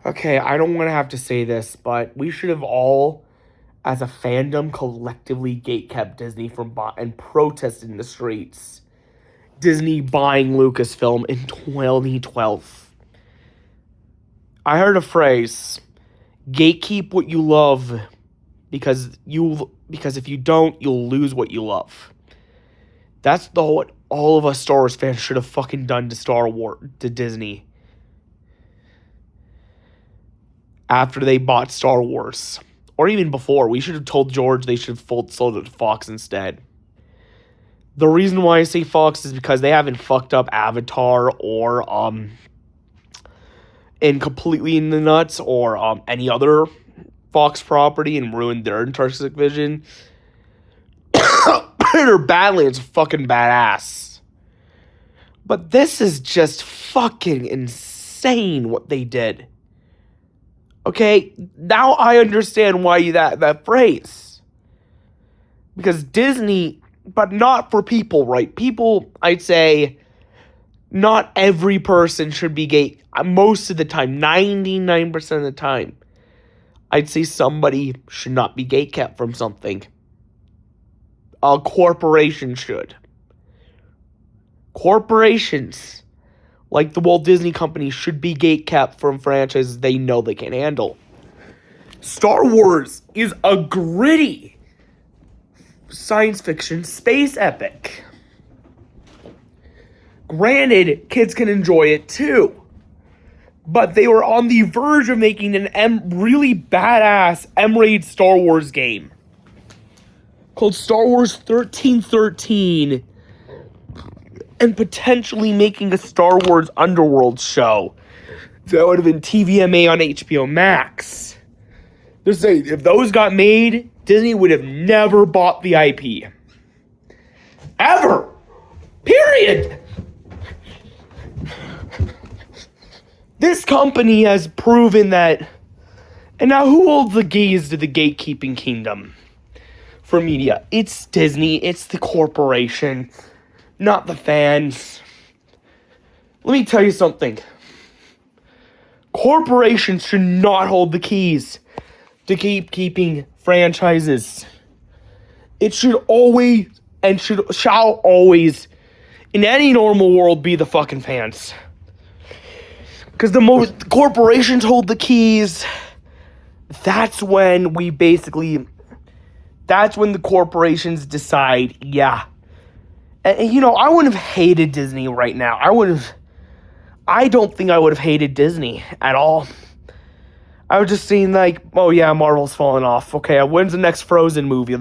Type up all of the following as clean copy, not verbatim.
Okay, I don't want to have to say this, but we should have all, as a fandom, collectively gatekept Disney from and protested in the streets. Disney buying Lucasfilm in 2012. I heard a phrase, gatekeep what you love, because if you don't, you'll lose what you love. That's what all of us Star Wars fans should have fucking done to Disney after they bought Star Wars. Or even before. We should have told George they should have sold it to Fox instead. The reason why I say Fox is because they haven't fucked up Avatar or in completely in the nuts or any other Fox property and ruined their artistic vision. Their Badlands fucking badass. But this is just fucking insane what they did. Okay, now I understand why that phrase. Because Disney, but not for people, right? People, I'd say, not every person should be most of the time, 99% of the time, I'd say somebody should not be gatekept from something. A corporation should. Corporations, like the Walt Disney Company, should be gatekept from franchises they know they can handle. Star Wars is a gritty science fiction space epic. Granted, kids can enjoy it too. But they were on the verge of making an really badass M-rated Star Wars game called Star Wars 1313 and potentially making a Star Wars Underworld show that would have been TVMA on HBO Max. They're saying if those got made, Disney would have never bought the IP. Ever. Period. This company has proven that. And now who holds the keys to the gatekeeping kingdom for media? It's Disney. It's the corporation, not the fans. Let me tell you something. Corporations should not hold the keys to keeping franchises. It should always and shall always, in any normal world, be the fucking fans. Because the most corporations hold the keys. That's when the corporations decide, yeah. And, I wouldn't have hated Disney right now. I don't think I would have hated Disney at all. I was just seeing like, oh yeah, Marvel's falling off. Okay, when's the next Frozen movie? I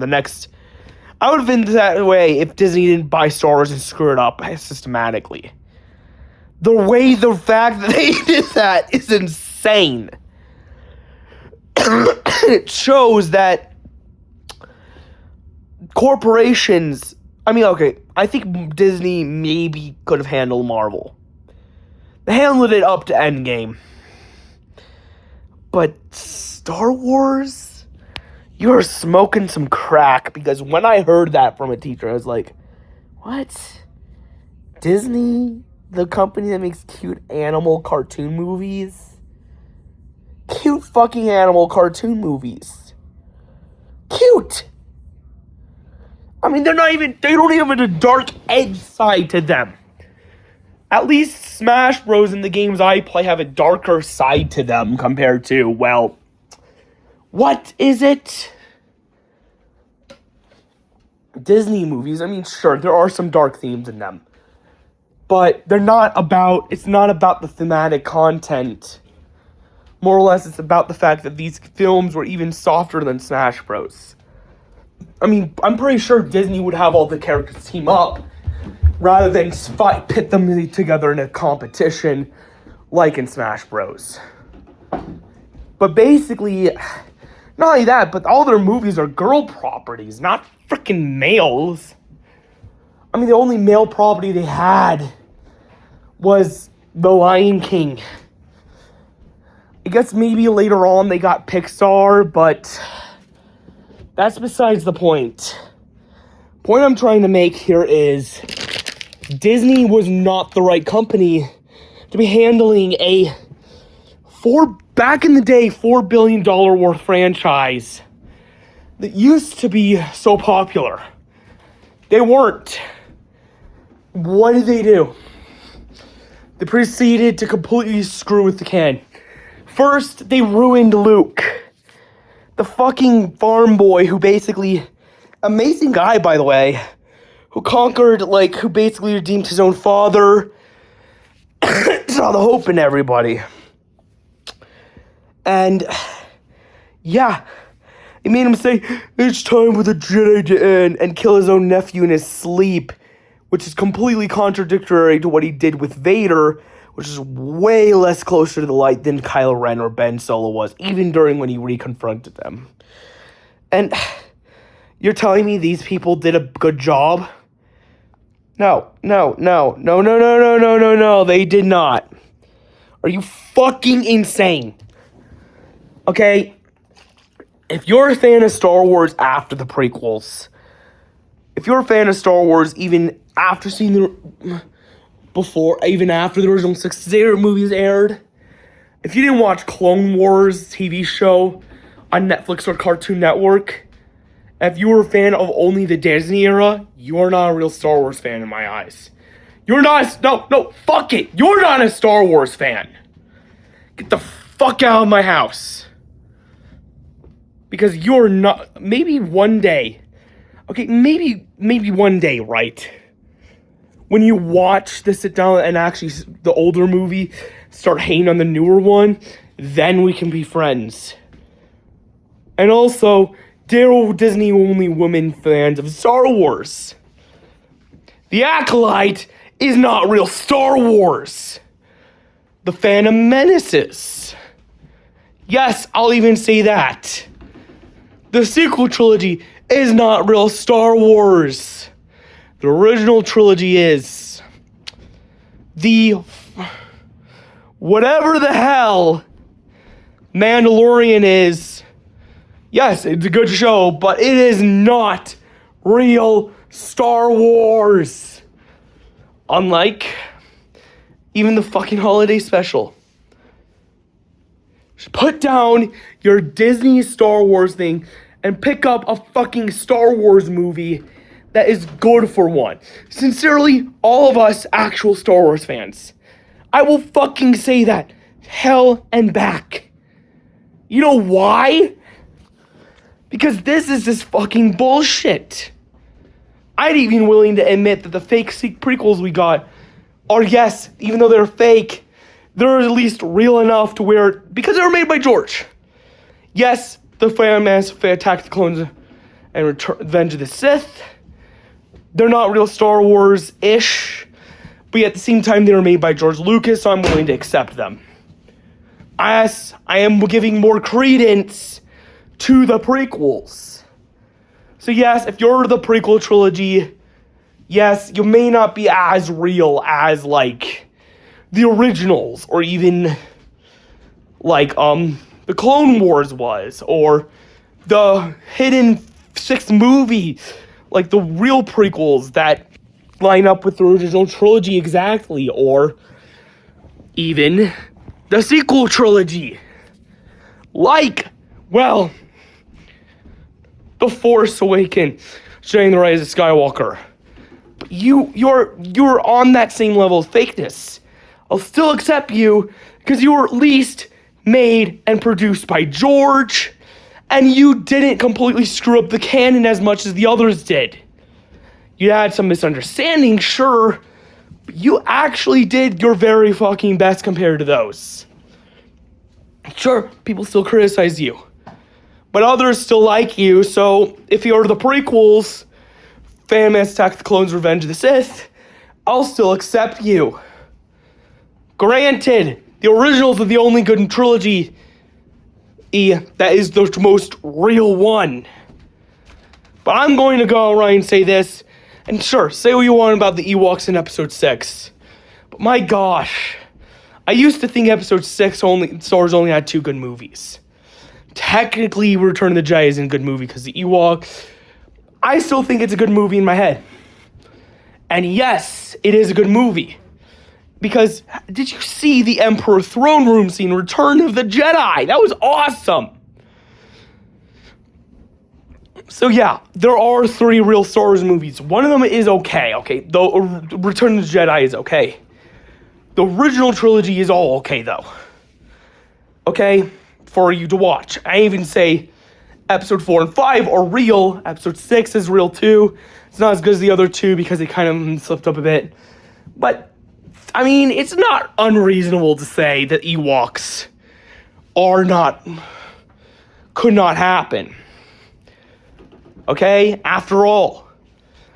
would have been that way if Disney didn't buy Star Wars and screw it up systematically. The fact that they did that is insane. It shows that corporations, I think Disney maybe could have handled Marvel. They handled it up to Endgame. But Star Wars, you're smoking some crack, because when I heard that from a teacher, I was like, what? Disney? The company that makes cute animal cartoon movies? Cute fucking animal cartoon movies. Cute! they don't even have a dark edge side to them. At least Smash Bros. In the games I play have a darker side to them compared to, well, what is it? Disney movies, sure, there are some dark themes in them. But it's not about the thematic content. More or less, it's about the fact that these films were even softer than Smash Bros. I'm pretty sure Disney would have all the characters team up rather than pit them together in a competition like in Smash Bros. But basically, not only that, but all their movies are girl properties, not freaking males. The only male property they had was The Lion King. I guess maybe later on they got Pixar, but that's besides the point. Point I'm trying to make here is Disney was not the right company to be handling a back in the day, $4 billion worth franchise that used to be so popular. They weren't. What did they do? They proceeded to completely screw with the canon. First, they ruined Luke. The fucking farm boy who basically... Amazing guy, by the way. Who conquered, who basically redeemed his own father. Saw the hope in everybody. And... yeah. It made him say, it's time for the Jedi to end, and kill his own nephew in his sleep. Which is completely contradictory to what he did with Vader, which is way less closer to the light than Kylo Ren or Ben Solo was, even during when he reconfronted them. And you're telling me these people did a good job? No, they did not. Are you fucking insane? Okay, if you're a fan of Star Wars after the prequels, if you're a fan of Star Wars even after seeing even after the original 6 movies aired, if you didn't watch Clone Wars TV show on Netflix or Cartoon Network, if you were a fan of only the Disney era, you're not a real Star Wars fan in my eyes. You're not, fuck it. You're not a Star Wars fan. Get the fuck out of my house. Because you're not, maybe one day, okay, maybe one day, right? When you watch the sit down and actually the older movie, start hating on the newer one, then we can be friends. And also, Daryl Disney only women fans of Star Wars. The Acolyte is not real Star Wars. The Phantom Menaces. Yes, I'll even say that. The sequel trilogy is not real Star Wars. The original trilogy is. The whatever the hell Mandalorian is. Yes, it's a good show, but it is not real Star Wars. Unlike even the fucking holiday special. Just put down your Disney Star Wars thing and pick up a fucking Star Wars movie that is good for one. Sincerely, all of us actual Star Wars fans. I will fucking say that. Hell and back. You know why? Because this is just fucking bullshit. I'd even willing to admit that the fake prequels we got are, yes, even though they're fake, they're at least real enough to where, because they were made by George. Yes, the Phantom Menace, Attack the Clones, and Revenge of the Sith, they're not real Star Wars-ish, but yet at the same time they were made by George Lucas, so I'm willing to accept them. Yes, I am giving more credence to the prequels. So yes, if you're the prequel trilogy, yes, you may not be as real as, the originals, or even, the Clone Wars was, or the hidden 6th movie, the real prequels that line up with the original trilogy exactly, or even the sequel trilogy. The Force Awakens, showing the rise of Skywalker. But you're on that same level of fakeness. I'll still accept you because you were at least made and produced by George, and you didn't completely screw up the canon as much as the others did. You had some misunderstandings, sure, but you actually did your very fucking best compared to those. Sure, people still criticize you, but others still like you, so if you're the prequels, Phantom Menace, Attack the Clones, Revenge of the Sith, I'll still accept you. Granted, the originals are the only good trilogy that is the most real one. But I'm going to go around and say this, and sure, say what you want about the Ewoks in Episode 6. But my gosh, I used to think Episode 6 Star Wars only had 2 good movies. Technically, Return of the Jedi isn't a good movie because the Ewok, I still think it's a good movie in my head. And yes, it is a good movie. Because did you see the Emperor throne room scene, Return of the Jedi? That was awesome. So yeah, there are 3 real Star Wars movies. One of them is okay. The Return of the Jedi is okay. The original trilogy is all okay, though. Okay? For you to watch. I even say episode 4 and 5 are real. Episode 6 is real, too. It's not as good as the other 2 because it kind of slipped up a bit. But, I mean, it's not unreasonable to say that Ewoks could not happen. Okay? After all,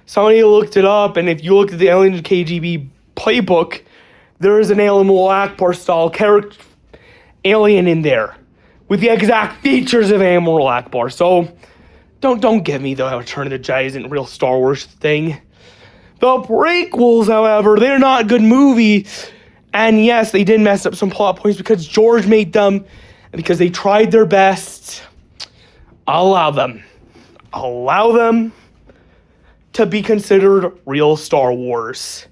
somebody looked it up, and if you look at the Alien KGB playbook, there is an Alien Akbar style character alien in there with the exact features of Admiral Akbar. So don't give me the Return of the Jedi isn't a real Star Wars thing. The prequels, however, they're not a good movie. And yes, they did mess up some plot points because George made them and because they tried their best. I'll allow them. Allow them to be considered real Star Wars.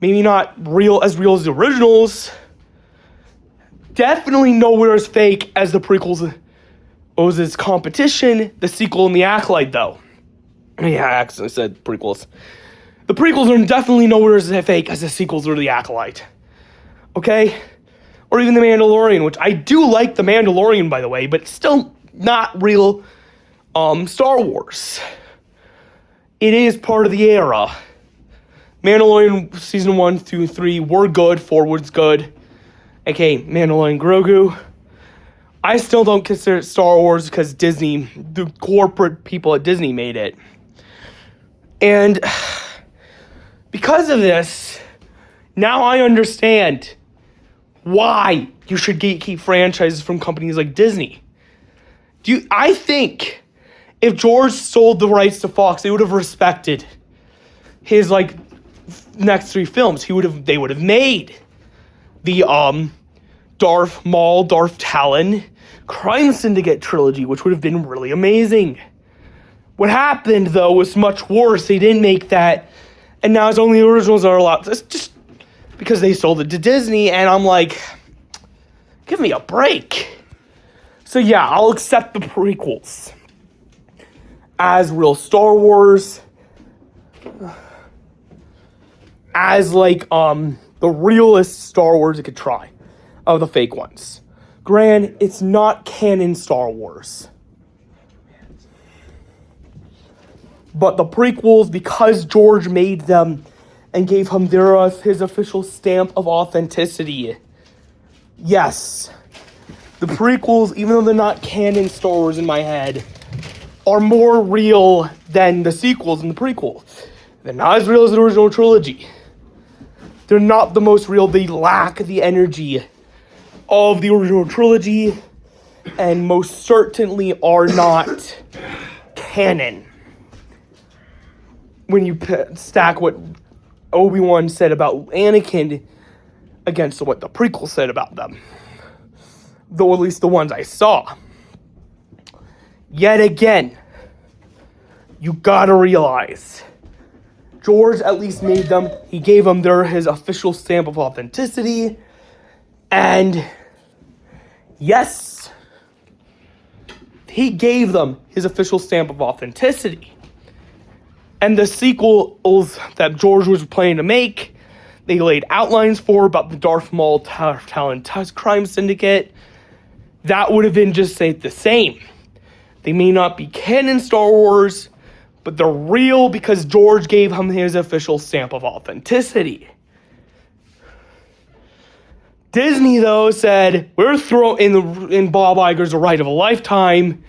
Maybe not real as the originals. Definitely nowhere as fake as the prequels was its competition, the sequel and the Acolyte, though. Yeah, I accidentally said prequels. The prequels are definitely nowhere as fake as the sequels or the Acolyte. Okay? Or even The Mandalorian, which I do like The Mandalorian, by the way, but it's still not real Star Wars. It is part of the era. Mandalorian season 1 through 3 were good. 4 was good. a.k.a. Mandalorian Grogu. I still don't consider it Star Wars because Disney, the corporate people at Disney made it. And because of this, now I understand why you should gatekeep franchises from companies like Disney. I think if George sold the rights to Fox, they would have respected his next 3 films. They would have made the Darth Maul, Darth Talon, Crime Syndicate trilogy, which would have been really amazing. What happened, though, was much worse. They didn't make that, and now it's only the originals that are allowed. It's just because they sold it to Disney, and I'm like, give me a break. So yeah, I'll accept the prequels as real Star Wars, as the realist Star Wars it could try of the fake ones. Granted, it's not canon Star Wars. But the prequels, because George made them and gave him his official stamp of authenticity, yes, the prequels, even though they're not canon Star Wars in my head, are more real than the sequels and the prequels. They're not as real as the original trilogy. They're not the most real. They lack the energy of the original trilogy, and most certainly are not canon. When you stack what Obi-Wan said about Anakin against what the prequel said about them, though at least the ones I saw. Yet again, you gotta realize, George at least made them. He gave them his official stamp of authenticity. And yes, he gave them his official stamp of authenticity. And the sequels that George was planning to make, they laid outlines for about the Darth Maul Talon Crime Syndicate. That would have been just the same. They may not be canon Star Wars, but they're real because George gave him his official stamp of authenticity. Disney, though, said, we're in Bob Iger's A Right of a Lifetime,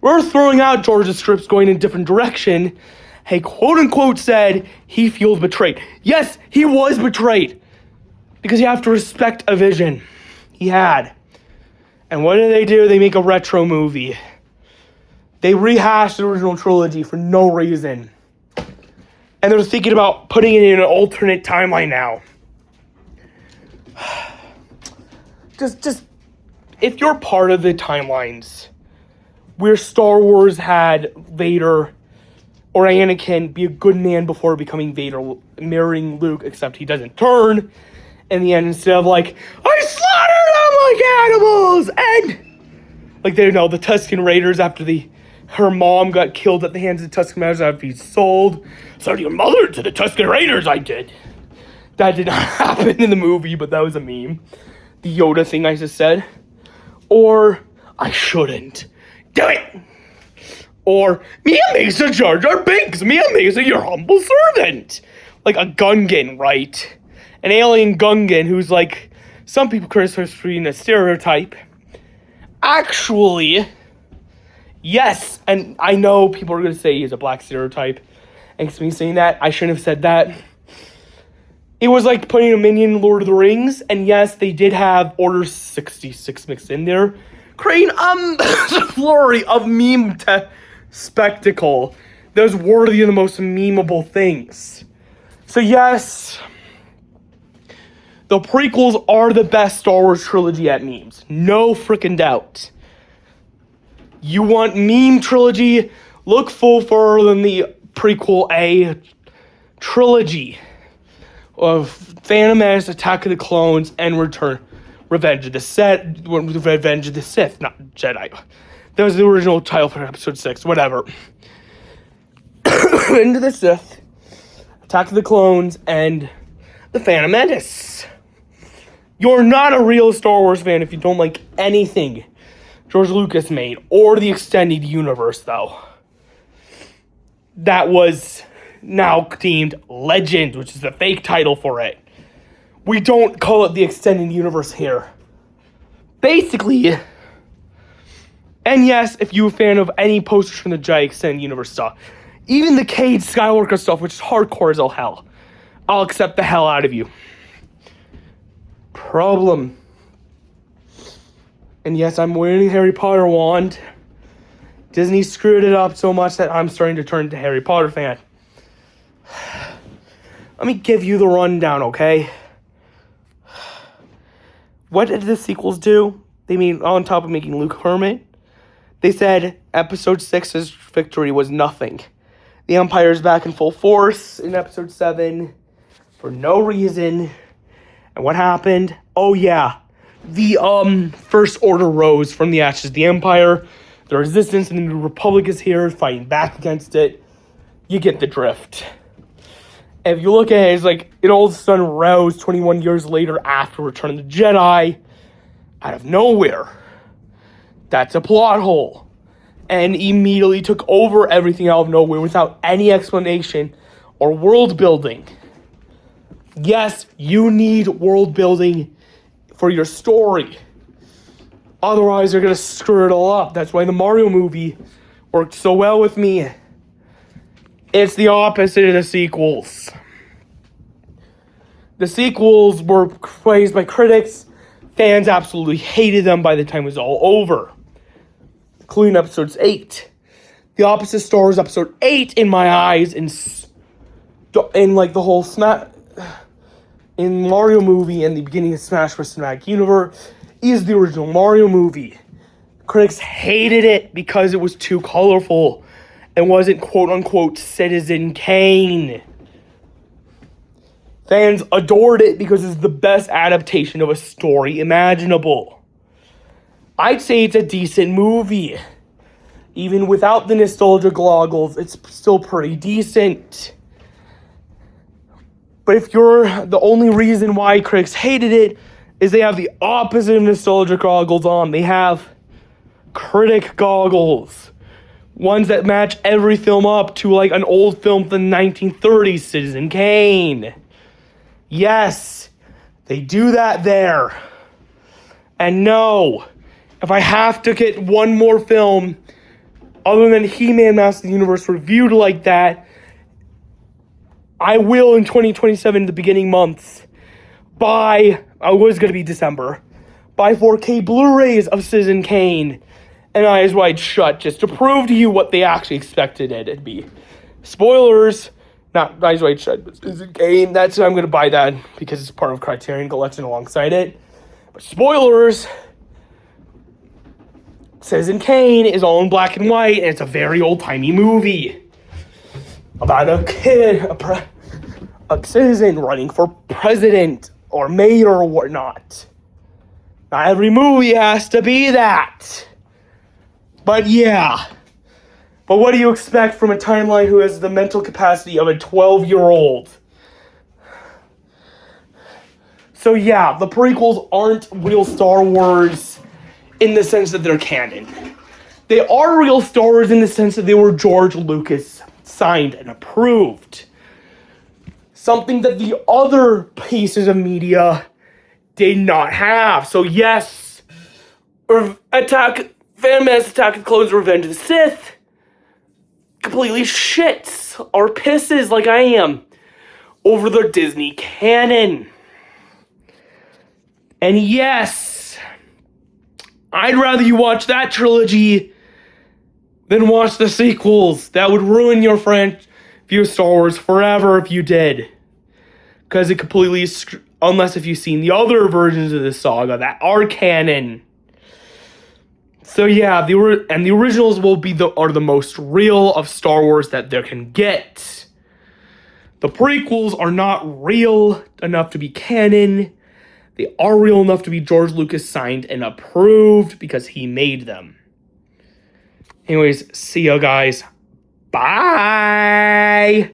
we're throwing out George's scripts going in a different direction. He quote-unquote said he feels betrayed. Yes, he was betrayed. Because you have to respect a vision he had. And what do? They make a retro movie. They rehashed the original trilogy for no reason. And they're thinking about putting it in an alternate timeline now. Just, if you're part of the timelines where Star Wars had Vader or Anakin be a good man before becoming Vader, marrying Luke, except he doesn't turn, in the end, instead of like, I slaughtered them like animals, and like they know the Tusken Raiders after her mom got killed at the hands of the Tusken Raiders after he sold your mother to the Tusken Raiders. I did. That did not happen in the movie, but that was a meme. The Yoda thing I just said. Or, I shouldn't do it. Or, Mia makes a Jar Jar Binks. Mia makes a your humble servant. Like a Gungan, right? An alien Gungan who's like, some people criticize for being a stereotype. Actually, yes, and I know people are going to say he's a black stereotype. And me saying that, I shouldn't have said that. It was like putting a minion in Lord of the Rings, and yes, they did have Order 66 mixed in there, creating a flurry of meme spectacle that was worthy of the most memeable things. So yes, the prequels are the best Star Wars trilogy at memes. No freaking doubt. You want meme trilogy? Look full further than the prequel A trilogy of Phantom Menace, Attack of the Clones, and Revenge of the Sith, not Jedi. That was the original title for episode 6, whatever. Into the Sith, Attack of the Clones, and the Phantom Menace. You're not a real Star Wars fan if you don't like anything George Lucas made, or the extended universe, though. That was now deemed Legend, which is the fake title for it. We don't call it the extended universe here. Basically, and yes, if you're a fan of any posters from the Jedi extended universe stuff, even the Cade skywalker stuff, which is hardcore as all hell, I'll accept the hell out of you. Problem. And yes, I'm wearing a Harry Potter wand. Disney screwed it up so much that I'm starting to turn into a Harry Potter fan. Let me give you the rundown, okay? What did the sequels do? They made, on top of making Luke hermit, they said episode 6's victory was nothing. The Empire's back in full force in episode 7 for no reason. And what happened? Oh yeah, the First Order rose from the ashes of the Empire. The Resistance and the New Republic is here fighting back against it. You get the drift. If you look at it, it's like it all of a sudden rose 21 years later after Return of the Jedi out of nowhere. That's a plot hole. And immediately took over everything out of nowhere without any explanation or world building. Yes, you need world building for your story. Otherwise, they're going to screw it all up. That's why the Mario movie worked so well with me. It's the opposite of the sequels. The sequels were praised by critics. Fans absolutely hated them by the time it was all over. Including episodes 8. The opposite Star Wars episode 8, in my eyes, in like the whole in Mario movie and the beginning of Smash Bros. Cinematic Universe, is the original Mario movie. Critics hated it because it was too colorful and wasn't quote-unquote Citizen Kane. Fans adored it because it's the best adaptation of a story imaginable. I'd say it's a decent movie. Even without the nostalgia goggles, it's still pretty decent. But if you're the only reason why critics hated it is they have the opposite of nostalgia goggles on. They have critic goggles. Ones that match every film up to like an old film from the 1930s, Citizen Kane. Yes, they do that there. And no, if I have to get one more film other than He-Man Master of the Universe reviewed like that, I will in 2027, the beginning months, buy, it was going to be December, buy 4K Blu-rays of Citizen Kane and Eyes Wide Shut just to prove to you what they actually expected it to be. Spoilers, not Eyes Wide Shut, but Citizen Kane. That's I'm going to buy that because it's part of Criterion Collection alongside it. But spoilers, Citizen Kane is all in black and white, and it's a very old-timey movie about a kid, a citizen running for president or made or whatnot. Not every movie has to be that. But yeah. But what do you expect from a timeline who has the mental capacity of a 12-year-old? So yeah, the prequels aren't real Star Wars in the sense that they're canon. They are real Star Wars in the sense that they were George Lucas signed and approved. Something that the other pieces of media did not have. So yes, Phantom Menace, Attack of the Clones, Revenge of the Sith completely shits or pisses like I am over the Disney canon. And yes, I'd rather you watch that trilogy than watch the sequels. That would ruin your view of Star Wars forever if you did. Because it completely, unless if you've seen the other versions of this saga that are canon. So yeah, the originals are the most real of Star Wars that there can get. The prequels are not real enough to be canon. They are real enough to be George Lucas signed and approved because he made them. Anyways, see ya guys. Bye!